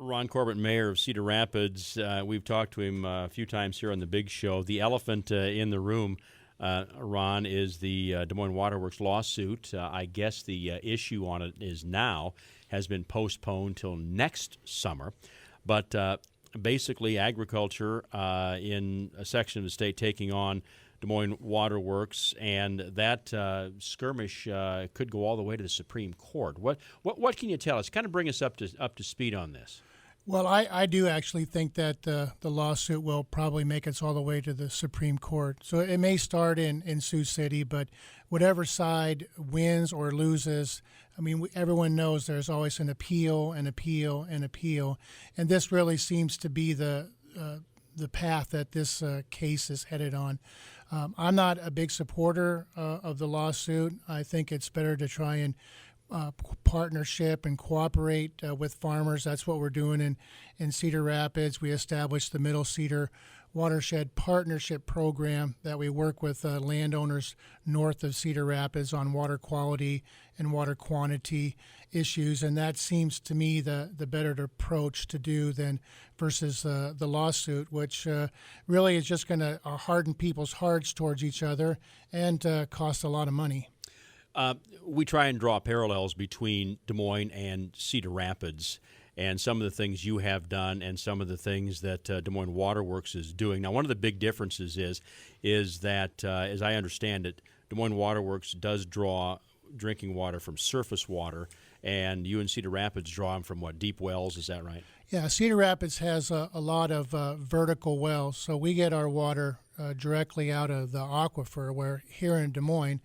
Ron Corbett, mayor of Cedar Rapids. We've talked to him a few times here on the Big Show. The elephant in the room, Ron, is the Des Moines Waterworks lawsuit. I guess the issue on it is now has been postponed till next summer. But basically, agriculture in a section of the state taking on Des Moines Waterworks, and that skirmish could go all the way to the Supreme Court. What can you tell us? Kind of bring us up to speed on this. Well, I do actually think that the lawsuit will probably make it all the way to the Supreme Court. So it may start in Sioux City, but whatever side wins or loses, I mean, everyone knows there's always an appeal, and this really seems to be the path that this case is headed on. I'm not a big supporter of the lawsuit. I think it's better to try and partnership and cooperate with farmers. That's what we're doing in Cedar Rapids. We established the Middle Cedar Watershed Partnership Program that we work with landowners north of Cedar Rapids on water quality and water quantity issues, and that seems to me the better approach to do than versus the lawsuit, which really is just going to harden people's hearts towards each other and cost a lot of money. We try and draw parallels between Des Moines and Cedar Rapids and some of the things you have done and some of the things that Des Moines Waterworks is doing. Now, one of the big differences is that, as I understand it, Des Moines Waterworks does draw drinking water from surface water, and you and Cedar Rapids draw them from, what, deep wells? Is that right? Yeah, Cedar Rapids has a lot of vertical wells, so we get our water directly out of the aquifer, where here in Des Moines,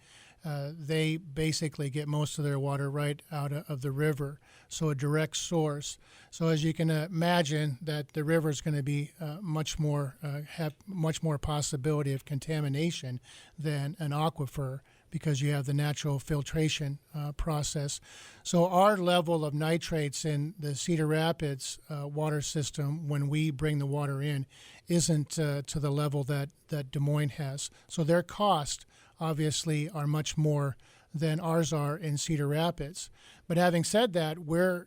they basically get most of their water right out of the river, so a direct source. So as you can imagine, that the river is going to be have much more possibility of contamination than an aquifer, because you have the natural filtration process. So our level of nitrates in the Cedar Rapids water system, when we bring the water in, isn't to the level that Des Moines has. So their cost obviously are much more than ours are in Cedar Rapids. But having said that,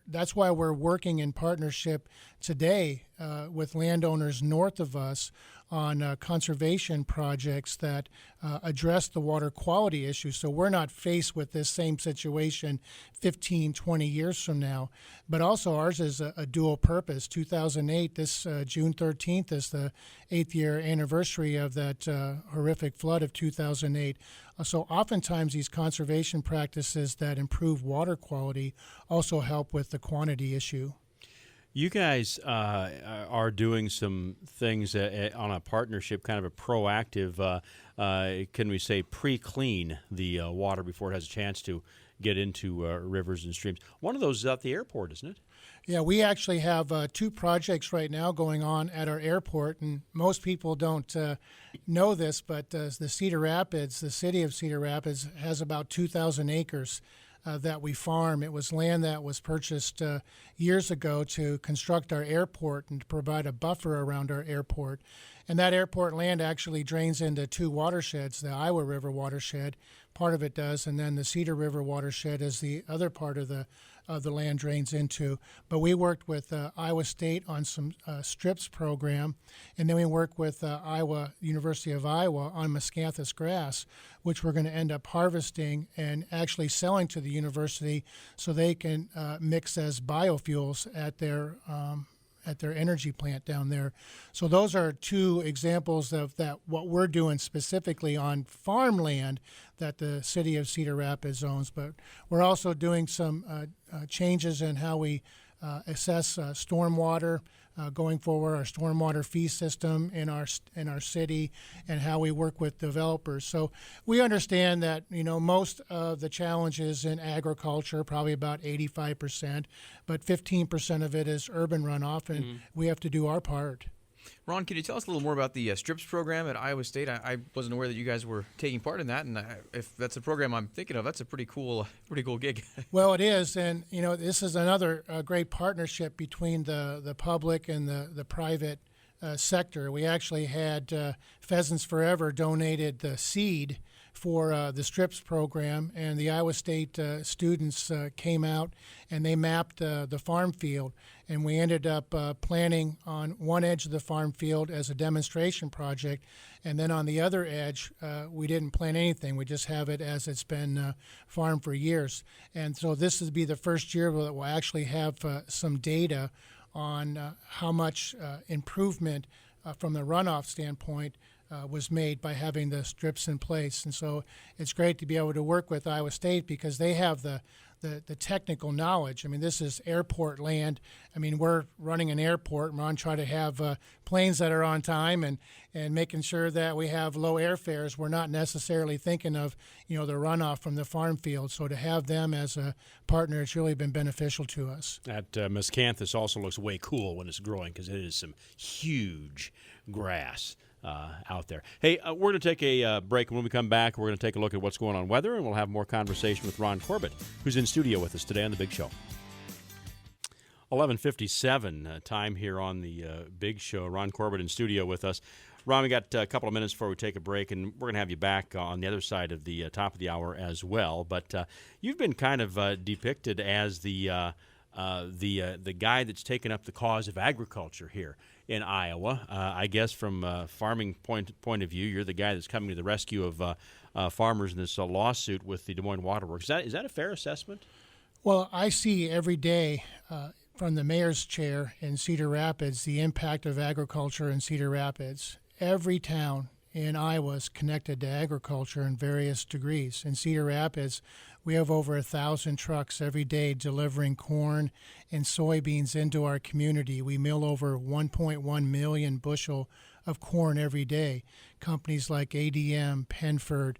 that's why we're working in partnership today with landowners north of us on conservation projects that address the water quality issue. So we're not faced with this same situation 15, 20 years from now. But also ours is a dual purpose. 2008, this June 13th is the 8th year anniversary of that horrific flood of 2008. So oftentimes these conservation practices that improve water quality also help with the quantity issue. You guys are doing some things on a partnership, kind of a proactive, can we say, pre-clean the water before it has a chance to get into rivers and streams. One of those is at the airport, isn't it? Yeah, we actually have two projects right now going on at our airport, and most people don't know this, but the city of Cedar Rapids, has about 2,000 acres that we farm. It was land that was purchased years ago to construct our airport and to provide a buffer around our airport. And that airport land actually drains into two watersheds, the Iowa River watershed, part of it does, and then the Cedar River watershed is the other part of the land drains into. But we worked with Iowa State on some strips program, and then we worked with University of Iowa on Miscanthus grass, which we're going to end up harvesting and actually selling to the university so they can mix as biofuels at their energy plant down there. So those are two examples of that, what we're doing specifically on farmland that the city of Cedar Rapids owns. But we're also doing some changes in how we assess stormwater going forward, our stormwater fee system in our city, and how we work with developers. So we understand that most of the challenges in agriculture, probably about 85%, but 15% of it is urban runoff, and we have to do our part. Ron, can you tell us a little more about the STRIPS program at Iowa State? I wasn't aware that you guys were taking part in that, and if that's a program I'm thinking of, that's a pretty cool gig. Well, it is, and this is another great partnership between the public and the private sector. We actually had Pheasants Forever donated the seed for the STRIPS program, and the Iowa State students came out and they mapped the farm field, and we ended up planting on one edge of the farm field as a demonstration project, and then on the other edge we didn't plant anything. We just have it as it's been farmed for years, and so this will be the first year that we'll actually have some data on how much improvement from the runoff standpoint was made by having the strips in place. And so it's great to be able to work with Iowa State because they have the technical knowledge. I mean, this is airport land. I mean, we're running an airport, and we're on trying to have planes that are on time and making sure that we have low airfares. We're not necessarily thinking of, the runoff from the farm field. So to have them as a partner, it's really been beneficial to us. That miscanthus also looks way cool when it's growing because it is some huge grass out there. Hey, we're going to take a break. When we come back, we're going to take a look at what's going on weather, and we'll have more conversation with Ron Corbett, who's in studio with us today on The Big Show. 11:57 time here on The Big Show. Ron Corbett in studio with us. Ron, we got a couple of minutes before we take a break, and we're going to have you back on the other side of the top of the hour as well. But you've been kind of depicted as the guy that's taken up the cause of agriculture here in Iowa. I guess from a farming point of view, you're the guy that's coming to the rescue of farmers in this lawsuit with the Des Moines Waterworks. Is that a fair assessment? Well, I see every day from the mayor's chair in Cedar Rapids the impact of agriculture in Cedar Rapids. Every town in Iowa is connected to agriculture in various degrees. In Cedar Rapids, we have over 1,000 trucks every day delivering corn and soybeans into our community. We mill over 1.1 million bushel of corn every day. Companies like ADM, Penford,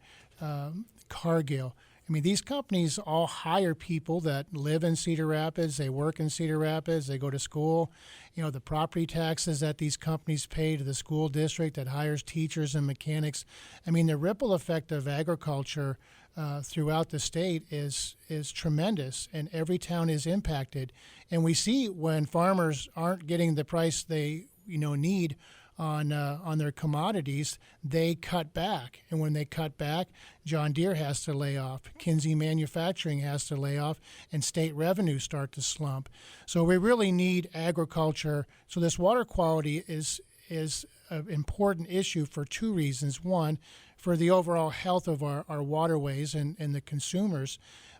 Cargill. I mean, these companies all hire people that live in Cedar Rapids. They work in Cedar Rapids. They go to school. The property taxes that these companies pay to the school district that hires teachers and mechanics. I mean, the ripple effect of agriculture throughout the state is tremendous, and every town is impacted. And we see when farmers aren't getting the price they need on their commodities, they cut back. And when they cut back, John Deere has to lay off, Kinsey Manufacturing has to lay off, and state revenues start to slump. So we really need agriculture. So this water quality is an important issue for two reasons. One, for the overall health of our waterways and the consumers,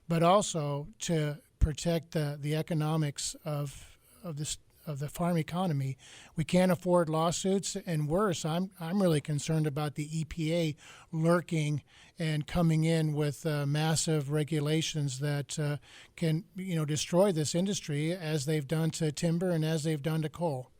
but also to protect the economics of the farm economy. We can't afford lawsuits, and worse, I'm really concerned about the EPA lurking and coming in with massive regulations that can destroy this industry as they've done to timber and as they've done to coal.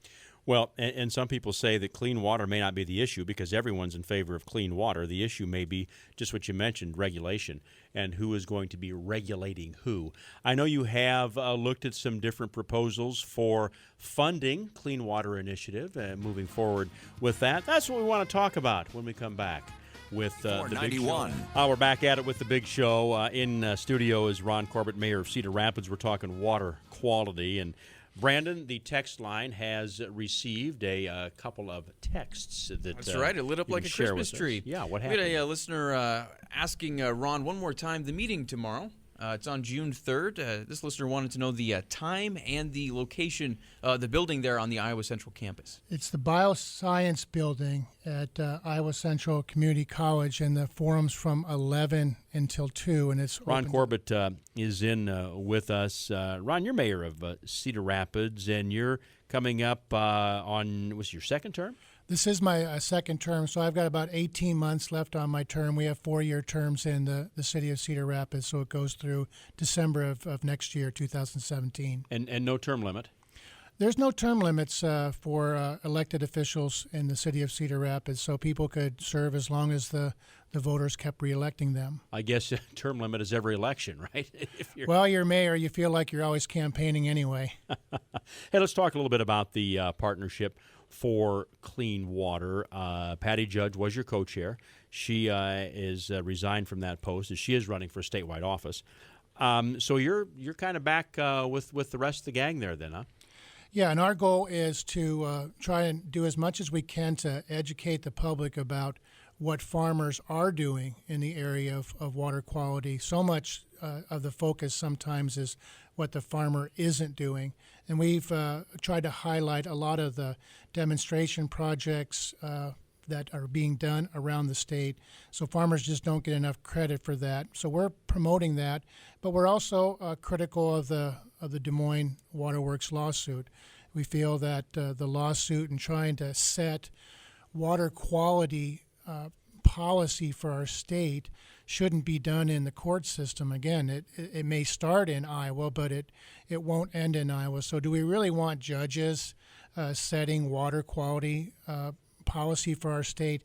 Well, and some people say that clean water may not be the issue because everyone's in favor of clean water. The issue may be just what you mentioned, regulation, and who is going to be regulating who. I know you have looked at some different proposals for funding Clean Water Initiative and moving forward with that. That's what we want to talk about when we come back with the Big Show. We're back at it with the Big Show. In studio is Ron Corbett, Mayor of Cedar Rapids. We're talking water quality. And Brandon, the text line has received a couple of texts that That's right. It lit up like a Christmas tree. Yeah, what happened? We had a listener asking Ron one more time the meeting tomorrow. It's on June 3rd. This listener wanted to know the time and the location, the building there on the Iowa Central campus. It's the Bioscience Building at Iowa Central Community College, and the forum's from 11 until 2, and it's Ron Corbett is in with us. Ron, you're mayor of Cedar Rapids, and you're coming up on, was your second term? This is my second term, so I've got about 18 months left on my term. We have 4-year terms in the city of Cedar Rapids, so it goes through December of next year, 2017. And no term limit? There's no term limits for elected officials in the city of Cedar Rapids, so people could serve as long as the voters kept reelecting them. I guess a term limit is every election, right? Well, you're mayor, you feel like you're always campaigning anyway. Hey, let's talk a little bit about the partnership for clean water. Patty Judge was your co-chair. She is resigned from that post as she is running for a statewide office. So you're kind of back with the rest of the gang there then, huh? Yeah, and our goal is to try and do as much as we can to educate the public about what farmers are doing in the area of water quality. So much of the focus sometimes is what the farmer isn't doing. And we've tried to highlight a lot of the demonstration projects that are being done around the state. So farmers just don't get enough credit for that. So we're promoting that, but we're also critical of the Des Moines Waterworks lawsuit. We feel that the lawsuit and trying to set water quality policy for our state shouldn't be done in the court system. Again, it may start in Iowa, but it won't end in Iowa. So do we really want judges setting water quality policy for our state?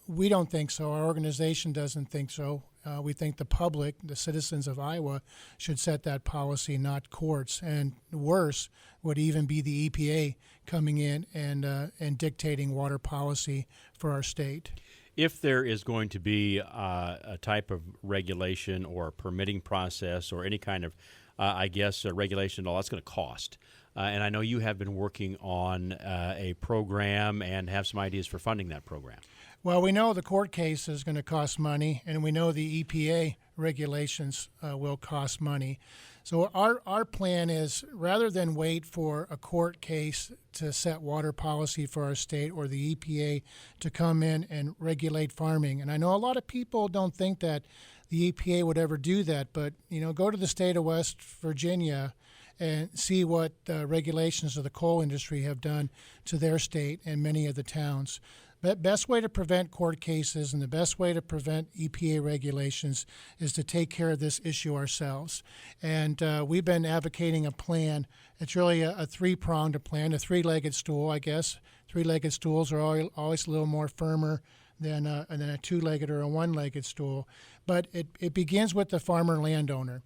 We don't think so. Our organization doesn't think so. We think the public, the citizens of Iowa, should set that policy, not courts. And worse would even be the EPA coming in and dictating water policy for our state. If there is going to be a type of regulation or permitting process or any kind of, regulation, all that's going to cost. And I know you have been working on a program and have some ideas for funding that program. Well, we know the court case is going to cost money, and we know the EPA regulations will cost money. So our plan is, rather than wait for a court case to set water policy for our state or the EPA to come in and regulate farming, and I know a lot of people don't think that the EPA would ever do that, but go to the state of West Virginia and see what regulations of the coal industry have done to their state and many of the towns. The best way to prevent court cases and the best way to prevent EPA regulations is to take care of this issue ourselves. And we've been advocating a plan. It's really a three-pronged plan, a three-legged stool, I guess. Three-legged stools are always a little more firmer than a two-legged or a one-legged stool. But it begins with the farmer landowner.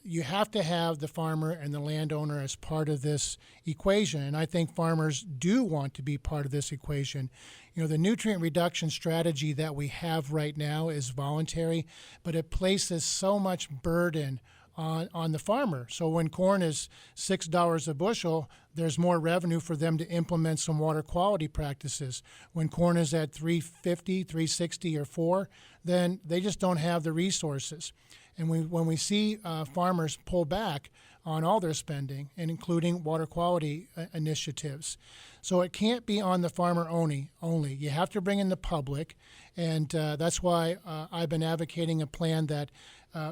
You have to have the farmer and the landowner as part of this equation, and I think farmers do want to be part of this equation. The nutrient reduction strategy that we have right now is voluntary, but it places so much burden on the farmer. So when corn is $6 a bushel, there's more revenue for them to implement some water quality practices. When corn is at $3.50, $3.60, or $4, then they just don't have the resources. And when we see farmers pull back on all their spending, and including water quality initiatives. So it can't be on the farmer only. You have to bring in the public, and that's why I've been advocating a plan that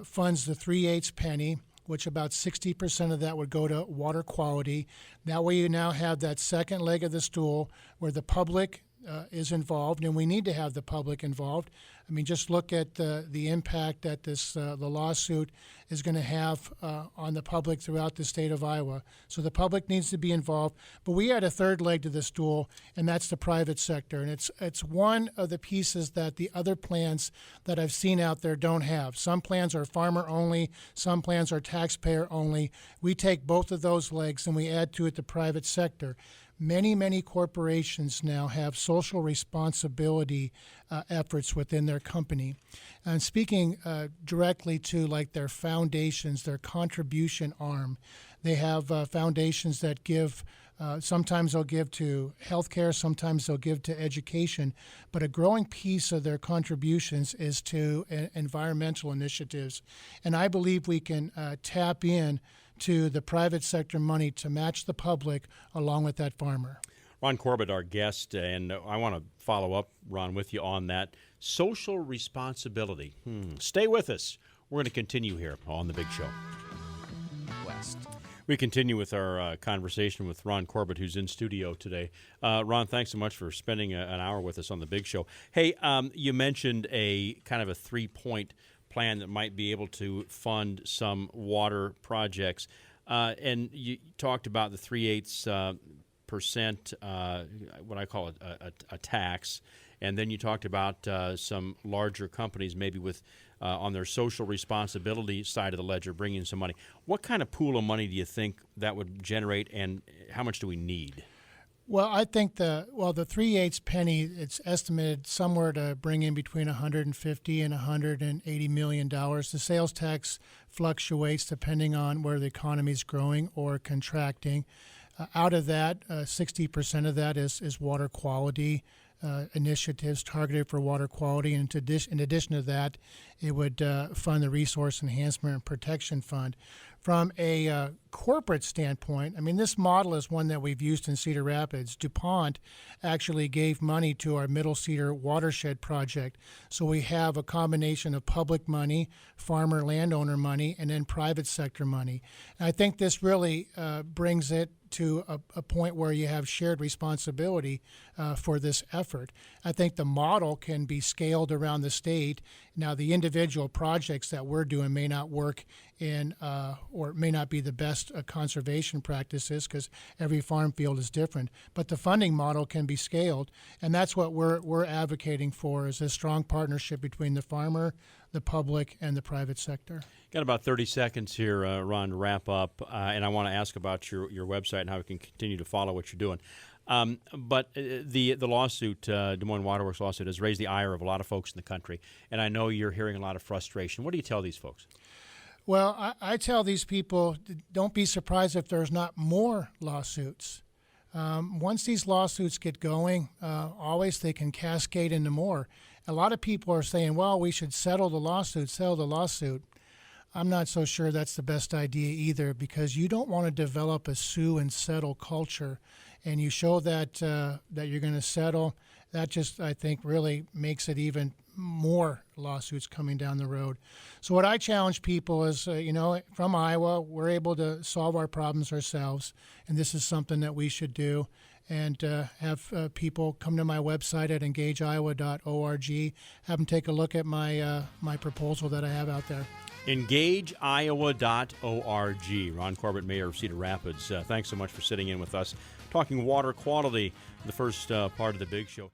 funds the 3/8 penny, which about 60% of that would go to water quality. That way you now have that second leg of the stool where the public is involved, and we need to have the public involved. I mean, just look at the impact that the lawsuit is going to have on the public throughout the state of Iowa. So the public needs to be involved. But we add a third leg to the stool, and that's the private sector. And it's one of the pieces that the other plans that I've seen out there don't have. Some plans are farmer only, some plans are taxpayer only. We take both of those legs and we add to it the private sector. Many corporations now have social responsibility efforts within their company. And speaking directly to like their foundations, their contribution arm, they have foundations that give, sometimes they'll give to healthcare, sometimes they'll give to education, but a growing piece of their contributions is to environmental initiatives. And I believe we can tap in to the private sector money to match the public along with that farmer. Ron Corbett, our guest, and I want to follow up, Ron, with you on that. Social responsibility. Stay with us. We're going to continue here on The Big Show. West. We continue with our conversation with Ron Corbett, who's in studio today. Ron, thanks so much for spending an hour with us on The Big Show. Hey, you mentioned a kind of a 3-point plan that might be able to fund some water projects. And you talked about the 3/8%, what I call a tax. And then you talked about some larger companies maybe with on their social responsibility side of the ledger bringing some money. What kind of pool of money do you think that would generate, and how much do we need? Well, I think the 3/8 penny, it's estimated somewhere to bring in between $150 and $180 million. The sales tax fluctuates depending on where the economy is growing or contracting. Out of that, 60% of that is water quality initiatives targeted for water quality. And in addition to that, it would fund the Resource Enhancement and Protection Fund. From a corporate standpoint, I mean, this model is one that we've used in Cedar Rapids. DuPont actually gave money to our Middle Cedar watershed project. So we have a combination of public money, farmer landowner money, and then private sector money. And I think this really brings it to a point where you have shared responsibility for this effort. I think the model can be scaled around the state. Now, the individual projects that we're doing may not work in or may not be the best conservation practices because every farm field is different. But the funding model can be scaled, and that's what we're advocating for, is a strong partnership between the farmer, the public, and the private sector. Got about 30 seconds here, Ron, to wrap up, and I want to ask about your website and how we can continue to follow what you're doing. But the lawsuit, Des Moines Waterworks lawsuit, has raised the ire of a lot of folks in the country, and I know you're hearing a lot of frustration. What do you tell these folks? Well, I tell these people, don't be surprised if there's not more lawsuits. Once these lawsuits get going, always they can cascade into more. A lot of people are saying, well, we should settle the lawsuit. I'm not so sure that's the best idea either, because you don't want to develop a sue and settle culture, and you show that that you're going to settle. That just, I think, really makes it even more lawsuits coming down the road. So what I challenge people is, from Iowa, we're able to solve our problems ourselves, and this is something that we should do. And have people come to my website at engageiowa.org, have them take a look at my my proposal that I have out there. EngageIowa.org. Ron Corbett, Mayor of Cedar Rapids. Thanks so much for sitting in with us, talking water quality, the first part of the Big Show.